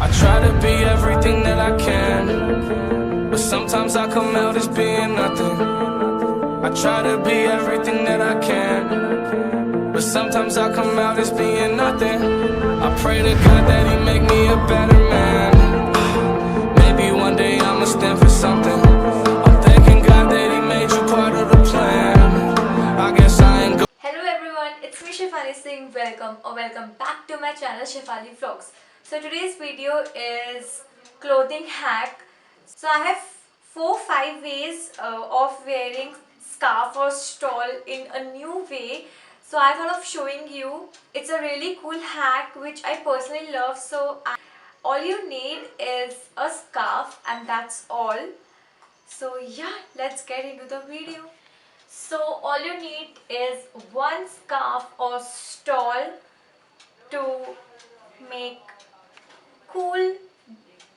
I try to be everything that I can, but sometimes I come out as being nothing. I try to be everything that I can, but sometimes I come out as being nothing. I pray to God that He make me a better man. Maybe one day I'ma stand for something. I'm thanking God that He made you part of the plan. I guess I ain't go. Hello everyone, it's me Shifali Singh. Welcome back to my channel Shifali Vlogs. So today's video is clothing hack. So I have 4-5 ways of wearing scarf or shawl in a new way. So I thought of showing you. It's a really cool hack which I personally love. So all you need is a scarf and that's all. So yeah, let's get into the video. So all you need is one scarf or shawl to make cool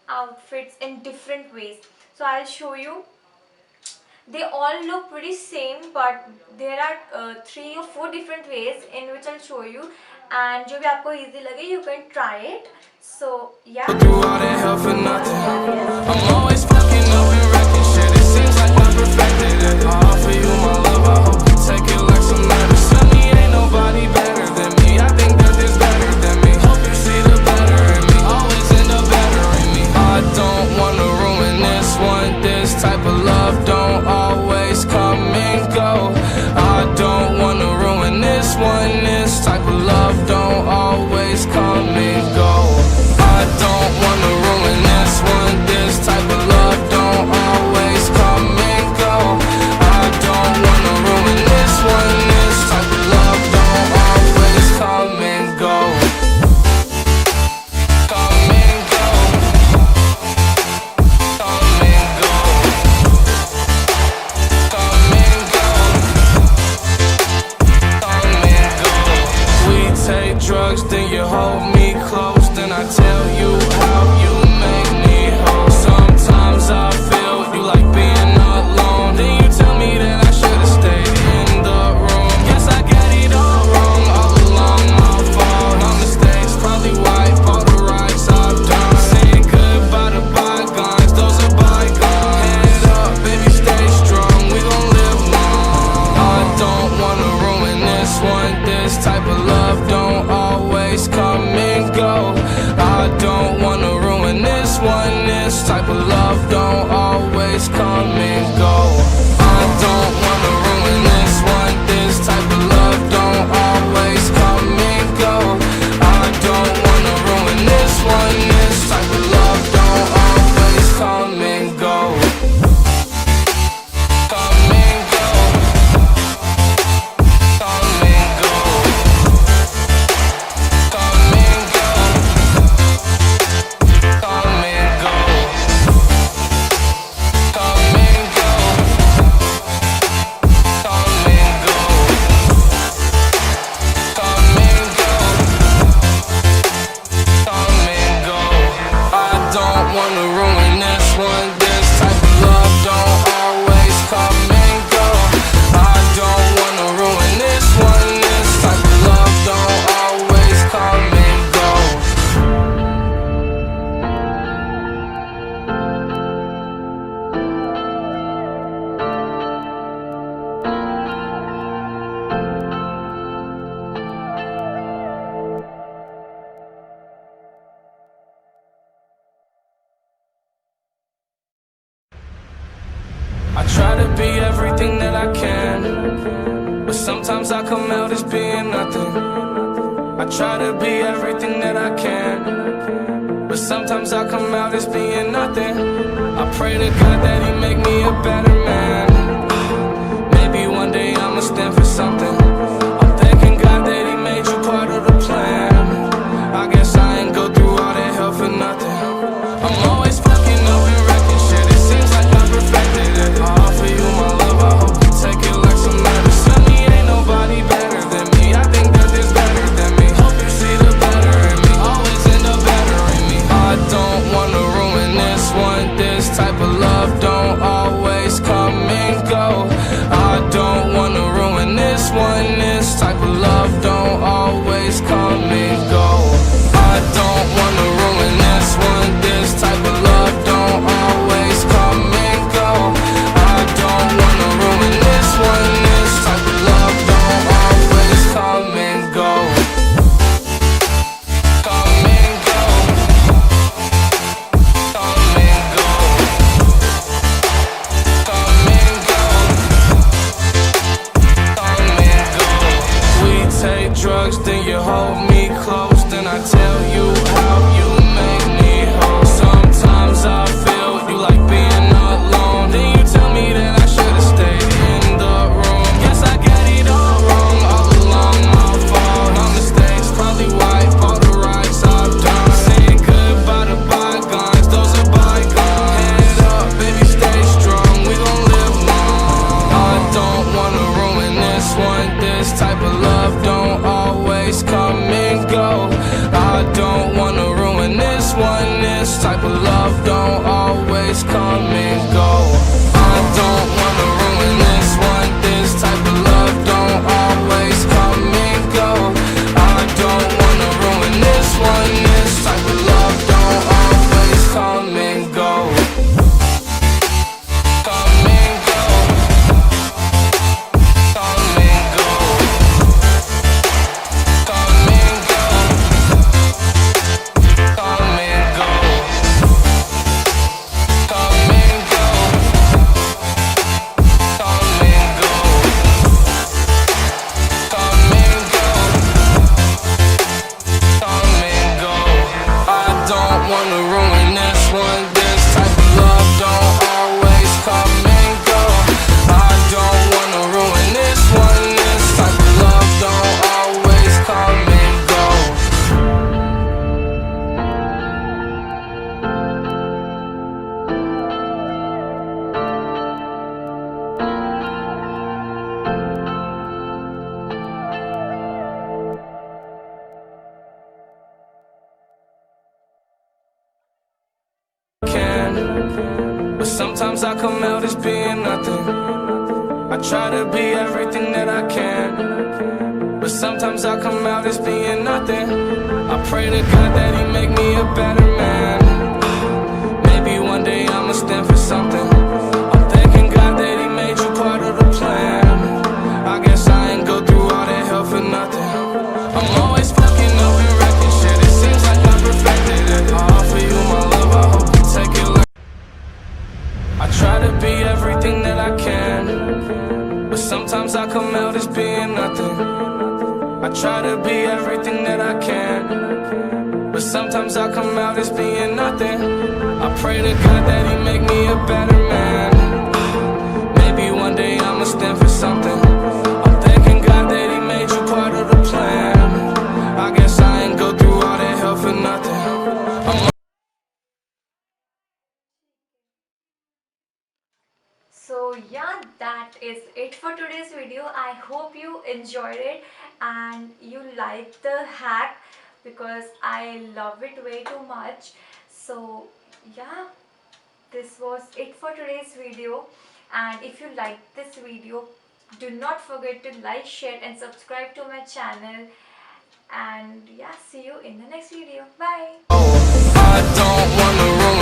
outfits in different ways. So I'll show you. They all look pretty same, but there are 3 or 4 different ways in which I'll show you, and जो भी आपको easy लगे, you can try it. So yeah. Do all that hell for nothing. I'm always fucking up and wrecking shit. It seems like I'm perfected it. I offer you my love, I hope you take it like some medicine. Me ain't nobody better than me. I think that there's better than me. Hope you see the better in me. Always end up better in me. I don't wanna ruin this one. This type of love don't always come and go. I don't wanna ruin this one. This type of love don't always come and go. I don't wanna ruin this one. This type of love don't always come and go. I don't wanna ruin this one. This type of love don't always come and go. Come and go. Come and go. Come and go. Come and go. We take drugs, then you hold me close, then I tell you how you make me whole. Sometimes I feel you like being alone, then you tell me that I should've stayed in the room. Guess I got it all wrong, all along my fault. My mistakes probably wipe all the rights I've done. Saying goodbye to bygones, those are bygones. Head up, baby, stay strong, we gon' live long. I don't wanna ruin this one. This type of love don't always come and go. I don't wanna ruin this one. This type of love don't always come and go. I don't wanna ruin this one. This type of love don't always come and go. I don't wanna ruin this one. This type of love don't always come and go. Come and go. Come and go. Come and go. Come and go. Come and go. Come and go. Come and go. Come and go. I don't wanna ruin this one. This type of love don't always come and go. I don't wanna ruin this one. This type of love don't always come and go. I try to be everything that I can, but sometimes I come out as being nothing. I try to be everything that I can, but sometimes I come out as being nothing. I pray to God that He make me a better man. Maybe one day I'ma stand for something. I'm thanking God that He made you part of the plan. I guess I ain't go through all that hell for nothing. I'm always fucking up and wrecking shit. It seems like I'm perfected it. I offer you my love, I hope you take it like some medicine. Me ain't nobody better than me. I think that there's better than me. Hope you see the better in me. Always end up better in me. I don't wanna ruin this one. This type of love don't always of love don't always come and go. I don't wanna ruin this one. This type of love don't always come and go. I don't wanna ruin this one. This type of love don't always come and go. Come and go. Come and go. Come and go. Come and go. Come and go. Come and go. Come and go. Come and go. I don't wanna ruin this one. This type of love don't always come and go. I don't wanna ruin this one. This type of love don't always come and go. But sometimes I come out as being nothing. I try to be everything that I can, but sometimes I come out as being nothing. I pray to God that He make me a better man. Maybe one day I'ma stand for something. I'm thanking God that He made you part of the plan. I guess I ain't go through all that hell for nothing. I'm always fucking up and wrecking shit. It seems like I perfected it. I offer you my love, I hope you take it. I try to be everything that I can, but sometimes I come out as being nothing. I try to be everything that I can, but sometimes I come out as being nothing. I pray to God that He make me a better man. Maybe one day I'ma stand for something. I'm thanking God that He made you part of the plan. I guess I ain't go through all that hell for nothing. So yeah, that is it for today's video. I hope you enjoyed it and you liked the hack, because I love it way too much. So yeah, this was it for today's video, and if you liked this video, do not forget to like, share and subscribe to my channel. And yeah, see you in the next video. Bye. I don't wanna ruin